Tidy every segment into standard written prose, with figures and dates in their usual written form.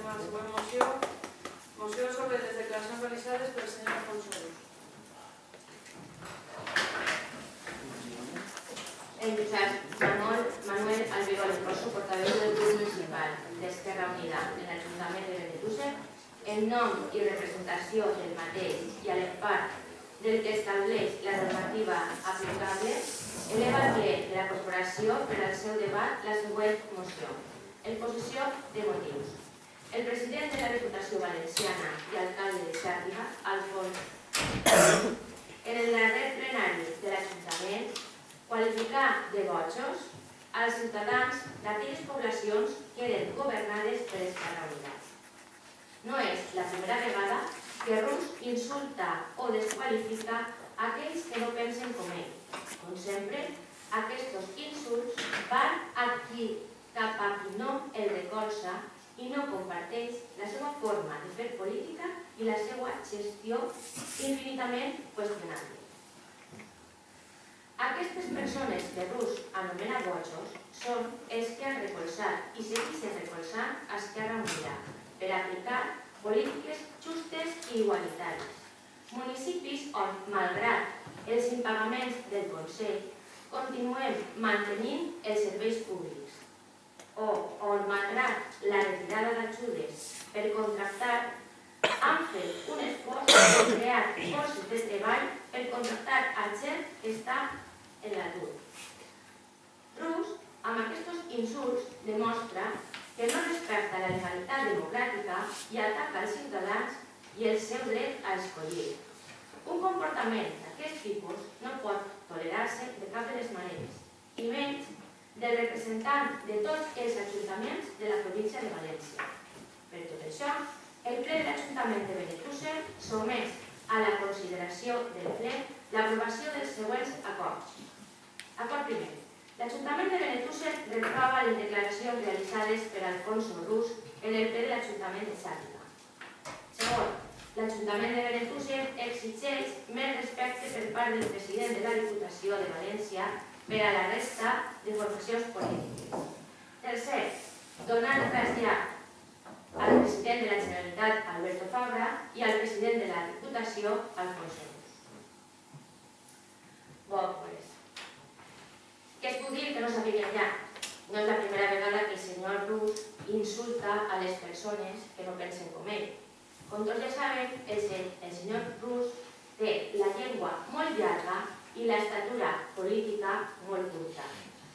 a la següent moció. Moció sobre les declaracions realitzades pel senyor Alfonso Rus. El Josep Manuel Albigol, portaveu del grup municipal d'Esquerra Unida en l'Ajuntament de Benetússer, en nom i representació del mateix i a l'empart del que estableix la normativa aplicable, eleva al ple de la corporació per al seu debat la següent moció. Exposició de motius. El president de la Diputació Valenciana i alcalde de Xàtiva, Alfonso, en el darrer plenari de l'Ajuntament, qualificar de bojos als ciutadans d'aquelles poblacions que eren governades per Esquerra Unida. No és la primera vegada que Rus insulta o desqualifica aquells que no pensen com ell. Com sempre, aquests insults van cap a qui no el recolza i no comparteix la seva forma de fer política i la seva gestió infinitament qüestionable. Aquestes persones que Rus anomena bojos són els que han recolzat i segueixen recolzant Esquerra Unida per aplicar polítiques justes i igualitàries. Municipis on, malgrat els impagaments del Consell, continuem mantenint els serveis públics, o on, malgrat la retirada d'ajudes per contractar, han fet un esforç per crear forces de treball per contractar a gent que està en l'atur. Rus, amb aquests insults, demostra que no respecta la legalitat democràtica i ataca els ciutadans i el seu dret a escollir. Un comportament d'aquest tipus no pot tolerar-se de cap de les maneres, i menys del representant de tots els ajuntaments de la província de València. Per tot això, el ple de l'Ajuntament de Benetússer sotmet a la consideració del ple l'aprovació dels següents acords. Acord primer. L'Ajuntament de Benetússer reprova les declaracions realitzades per Alfonso Rus en el ple de l'Ajuntament de Xàtiva. Segon, l'Ajuntament de Benetússer exigeix més respecte per part del president de la Diputació de València per a la resta de formacions polítiques. Tercer, donar trasllat al president de la Generalitat, Alberto Fabra, i al president de la Diputació, Alfonso Rus. Pues, què es pot dir que no sabíem ja? No és la primera vegada que el senyor Rus insulta a les persones que no pensen com ell. Com tots ja saben, el senyor Rus té la llengua molt llarga i l'estatura política molt curta,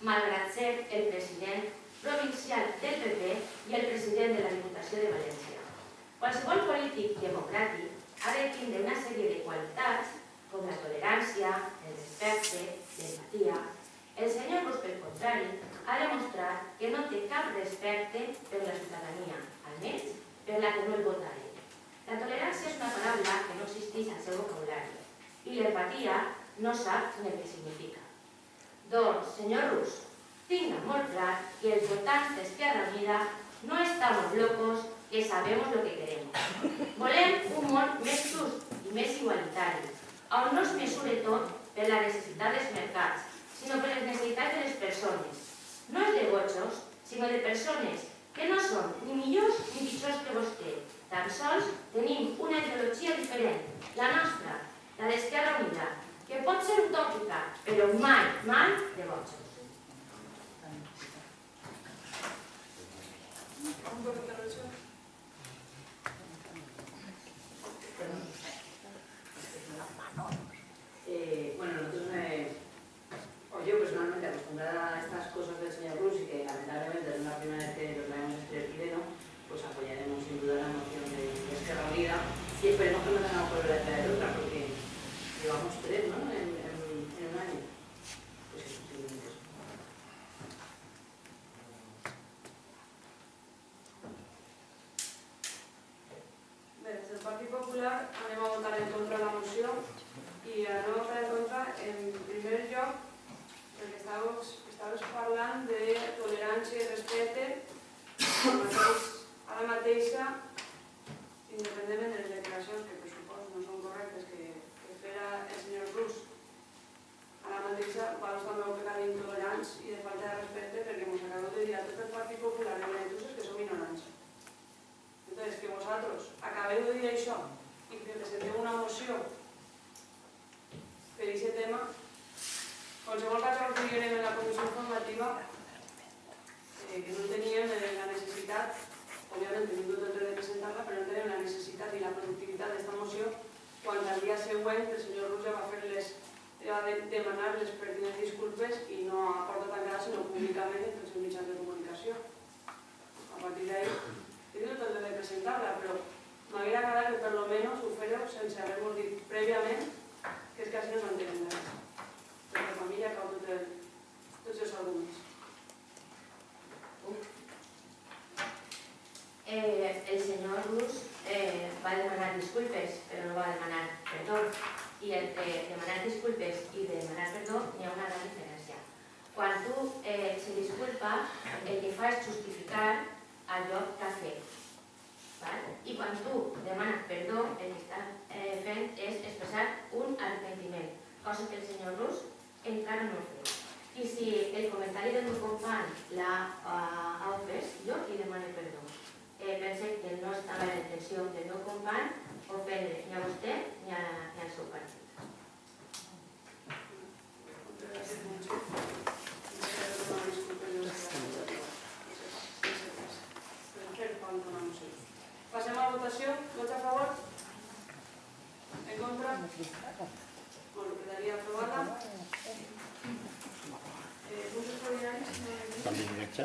malgrat ser el president provincial del PP i el president de la Diputació de València. Qualsevol polític democràtic ha de tindre una sèrie de qualitats com la tolerància, el respecte, l'empatia. El senyor Rus, pel contrari, ha demostrat que no té cap respecte per la ciutadania, almenys per la que no el vota ell. La tolerància és una paraula que no existeix al seu vocabulari i l'empatia no sap ni el que significa. Doncs, senyor Rus, tinga molt clar que els votants d'Esquerra Unida no estamos locos, que sabemos lo que queremos. Volem un món més just i més igualitari, on no es mesure tot per la necessitat dels mercats, sinó per les necessitats de les persones. No és de bojos, sinó de persones que no són ni millors ni pitjors que vostè. Tan sols tenim una ideologia diferent, la nostra, la d'Esquerra Unida, que pot ser utòpica, però mai, mai de bojos. Yo personalmente, acostumbrada a estas cosas del señor Rus y que lamentablemente es la primera vez que lo traemos este pleno, pues apoyaremos sin duda la moción de Esquerra Unida y esperemos que no tengamos que volver a traer otra porque llevamos 3, ¿no? En un año. Pues eso, simplemente eso. Bé, des del Partit Popular anem a votar en contra de la moció i anem a votar en contra, en primer lloc, perquè estaves parlant de tolerància i respecte a la mateixa, independentment de les declaracions que per suposo no són correctes que farà el senyor Rus. A la mateixa, vosaltres també heu pecat d'intolerants i de falta de respecte perquè ens acabeu de dir a tot el Partit Popular de Benetússer que som ignorants. d'això i que presentem una moció per aquest tema, qualsevol cas ho diguem en la comissió informativa que no teníem la necessitat, òbviament tenim tot el dret de presentar-la, però no tenim la necessitat i la productivitat d'esta moció quan al dia següent el senyor Ruja va demanar les pertinents disculpes i no a porta tancada sinó públicament en tots els mitjans de comunicació. A partir d'ahí, tenim tot el dret de presentar-la, però m'hauria agradat que per lo menos ho fèreu sense haver-nos dit prèviament que és que així no s'entenen res. Perquè la família cau tots els arguments. El senyor Rus va demanar disculpes, però no va demanar perdó. I entre demanar disculpes i demanar perdó hi ha una gran diferència. Quan tu se disculpa, el que fa és justificar allò que ha fet. I quan tu demanes perdó, el que està fent és expressar un arrepentiment, cosa que el senyor Rus encara no ha fet. I si el comentari del meu company l'ha ofès, jo li demano perdó. Pensé que no estava la intenció del meu company ofendre ni a vostè ni al seu partit. Passem a la votació. Vots a favor? En contra? Bueno, quedaria aprovada. Punts extraordinaris? També directe.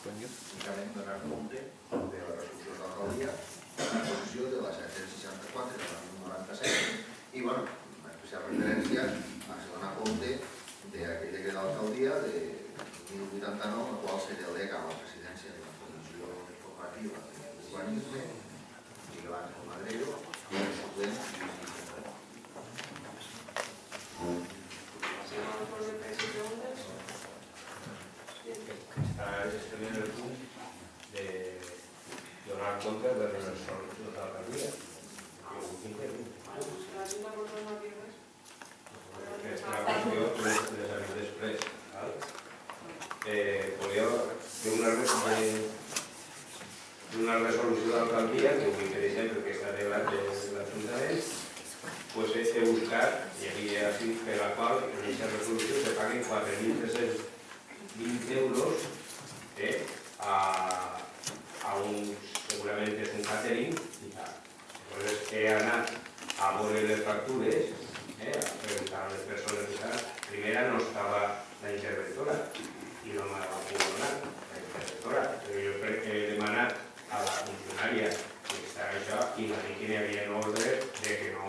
Únicament donar compte de la resolució de l'alcaldia, la posició de la 764 de l'any 97 i, bueno, una especial referència a se donar compte d'aquell decret d'alcaldia de 1089, el qual se delega a la presidència de la Comissió Informativa d'Urbanisme i que abans com a greu i el suplent Passem a la fórmula de pregs i preguntes. Estem en el punt de donar compte de les resolucions de l'alcaldia. La Junta no pot dir res. Aquesta qüestió les ha vist després. Volia fer una resolució de l'alcaldia que vull, per exemple, que està arreglat de l'Ajuntament, he buscat, i havia així per la qual en aquesta resolució se paguen 4.320 euros a segurament és un catering i tal. Llavors he anat a veure les factures, a preguntar a les persones que estan. Primera no estava la interventora i no m'ha pogut donar la interventora, però jo he demanat a la funcionària que està això i m'ha dit que n'hi havia un ordre de que no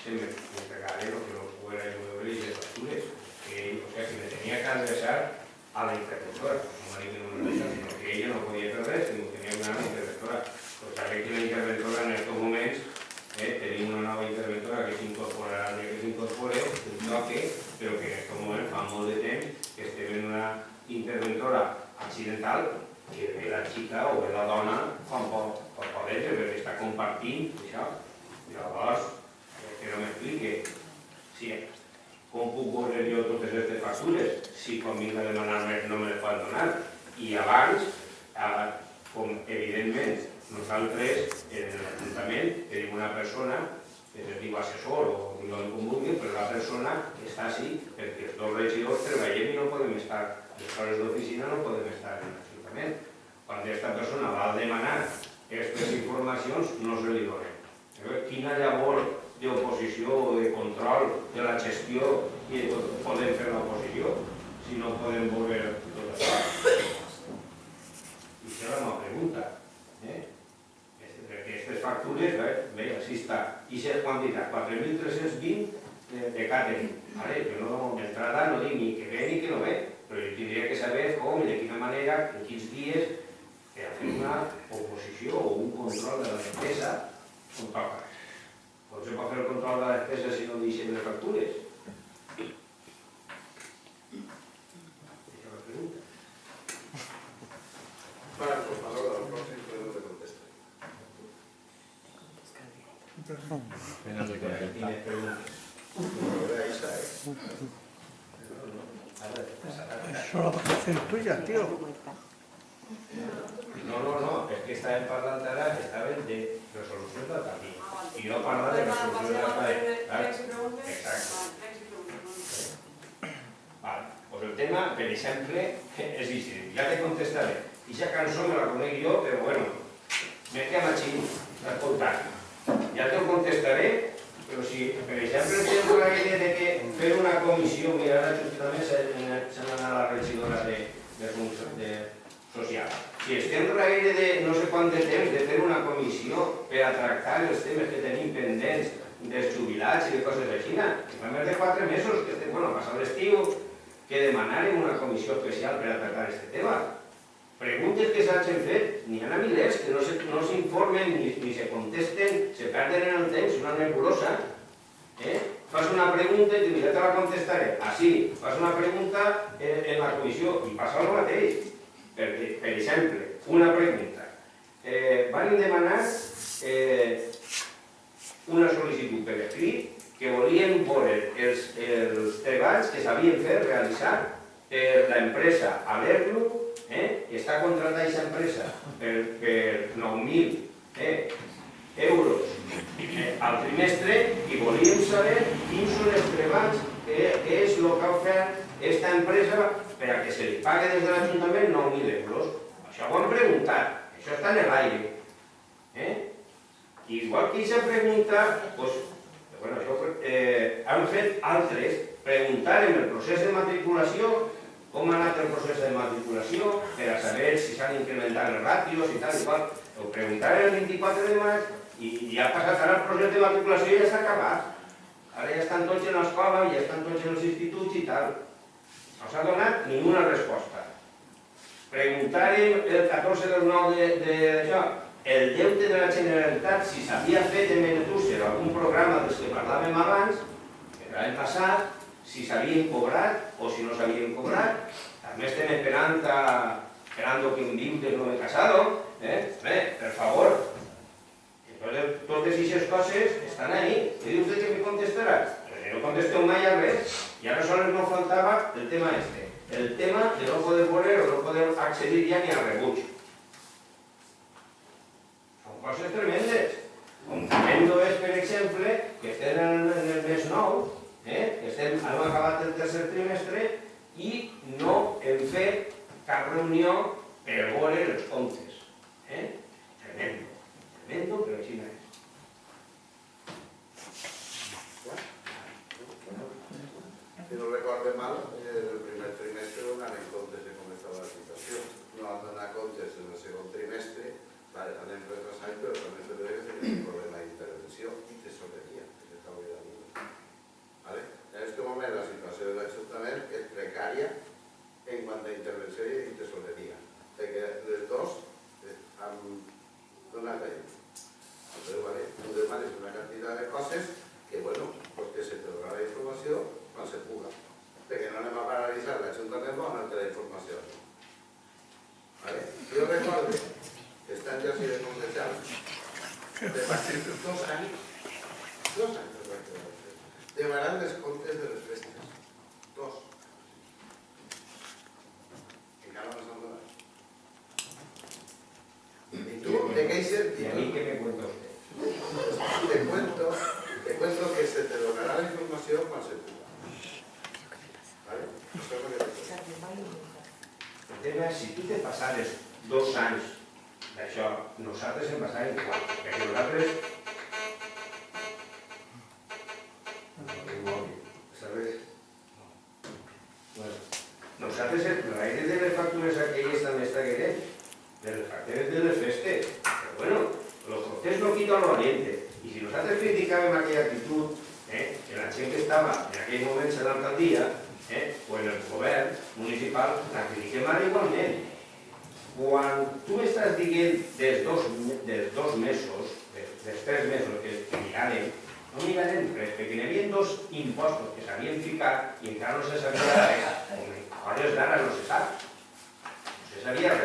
se m'entregaren o que no poguera veure les factures. O sigui, que me tenia que adreçar a la interventora, no m'ha dit que no m'adreçar, sinó que ella no podia fer res, sinó que tenia que anar a la interventora. Pues saber que la interventora en aquests moments tenim una nova interventora que s'incorporarà el dia que s'incorpore, un toque, però que en aquest moment fa molt de temps que estem en una interventora accidental que ve la xica o ve la dona quan pot poder, perquè està compartint això. Llavors, que no m'explique com puc veure jo totes aquestes factures si quan vinc a demanar-me no me les poden donar. I abans, com evidentment nosaltres en l'Ajuntament tenim una persona que es diu assessor o diu com vulgui, però la persona està així perquè els dos regidors treballem i no podem estar, les hores d'oficina no podem estar en l'Ajuntament. Quan aquesta persona va demanar aquestes informacions no se li donen. Quina llavor d'oposició o de control de la gestió que podem fer l'oposició si no podem veure tot això? I això és la meva pregunta. Perquè aquestes factures, bé, així està. I aquesta quantitat, 4.320 de catering. Jo d'entrada no dic ni que ve ni que no ve, però jo tindria que saber com i de quina manera, en quins dies, per fer una oposició o un control de la despesa com toca. Com se pot fer el control de la despesa si no deixem les factures? Aquesta és la pregunta. Para, por favor, al próximo podemos de contestar. Quines preguntes? Eso lo vas a hacer tuya, tío. No, es que estàvem parlant ara estaven de resolucions d'alcaldia. Ah, vale. I no parlar de resolucions d'alcaldia. Next preguntes. Exacte. Next preguntes. Vale. Pues el tema, per exemple, és així. Ja te contestaré. Ixa cançó me la conec jo, però bueno, me queda així, escoltant. Ja te ho contestaré, però si, per exemple, tens la idea de que fer una comissió, mira, ara justament se n'ha anat la regidora de social. Si estem darrere de no sé quant de temps de fer una comissió per a tractar els temes que tenim pendents dels jubilats i de coses així, que fa més de 4 mesos que estem, bueno, passat l'estiu, que demanarem una comissió especial per a tractar aquest tema. Preguntes que s'hagin fet, n'hi ha milers que no s'informen ni se contesten, se perden en el temps, una nebulosa. Fas una pregunta i ja te la contestaré. Així, fas una pregunta en la comissió i passa el mateix. Perquè, per exemple, una pregunta. Van demanar una sol·licitud per escrit que volien veure els treballs que s'havien fet realitzar per l'empresa Alerglu, està contratada aquesta empresa per 9.000 euros al trimestre i volíem saber quins són els treballs que és el que ha ofert aquesta empresa per a que se li pague des de l'Ajuntament 9.000 euros. Això ho han preguntat, això està en l'aire. Igual que aquesta pregunta, han fet altres, preguntar en el procés de matriculació com ha anat el procés de matriculació per a saber si s'han incrementat els ràtios i tal i qual. Ho preguntarem el 24 de maig i ja ha passat ara el procés de matriculació i ja s'ha acabat. Ara ja estan tots en l'escola, ja estan tots en els instituts i tal. No s'ha donat ni una resposta. Preguntarem el 14 del 9 d'això, el deute de la Generalitat, si s'havia fet en Benetússer algun programa dels que parlàvem abans, que l'any passat, si s'havien cobrat o si no s'havien cobrat. També estem esperando que un viude no me casado. Per favor. Totes aquestes coses estan ahí. ¿Qué diu usted que me contestarà? Pues no contesteu mai a res. I ara sols no faltava el tema este. El tema de no poder veure o no poder accedir ja ni a rebuig. Són coses tremendes. Com tremendo és, per exemple, que estem en el mes 9, hem acabat el tercer trimestre i no hem fet cap reunió per veure els comptes. Tremendo, tremendo, però així no és. Si no recordo mal, el primer trimestre donaven comptes de com estava la situació. No han donat comptes en el segon trimestre, anem retrasant, però també se veu que tenim un problema d'intervenció i tesoreria, que s'està oblidant. En aquest moment la situació de l'Ajuntament és precària en quant a intervenció i tesoreria, perquè les dos han donat ajut. Tu demanes una quantitat de coses que, bueno, que se te donarà la informació quan se puga, perquè no anem a paralitzar l'Ajuntament quan no té la informació. Jo recordo que estan ja així de conversals de partir 2 anys, 2 anys demanar els comptes de les festes. 2. Encara no s'han donat. I tu, de què hi sentit? ¿Y a mí qué me cuenta usted? Te cuento que se te donará la información cuando se puga. ¿Vale? Eso es lo que te cuento. El tema és, si tu te passares 2 anys d'això, nosaltres hem passat en 4, perquè nosaltres... ¿Sabes? Bueno, nosaltres, l'aire de les factures aquelles també està querent, de les factures de les festes. Però bueno, los cortés no quitan lo valiente. Y si nosaltres criticàvem aquella actitud, que la gent que estava en aquell moment a l'alcaldia, o en el govern municipal, la critiquem ara igualment. Quan tu estàs dient dels 2 mesos, dels 3 mesos que mirarem, no mirarem res, perquè hi havia 2 impostos que s'havien ficat i encara no se sabia res. A hores d'ara no se sap. No se sabia res.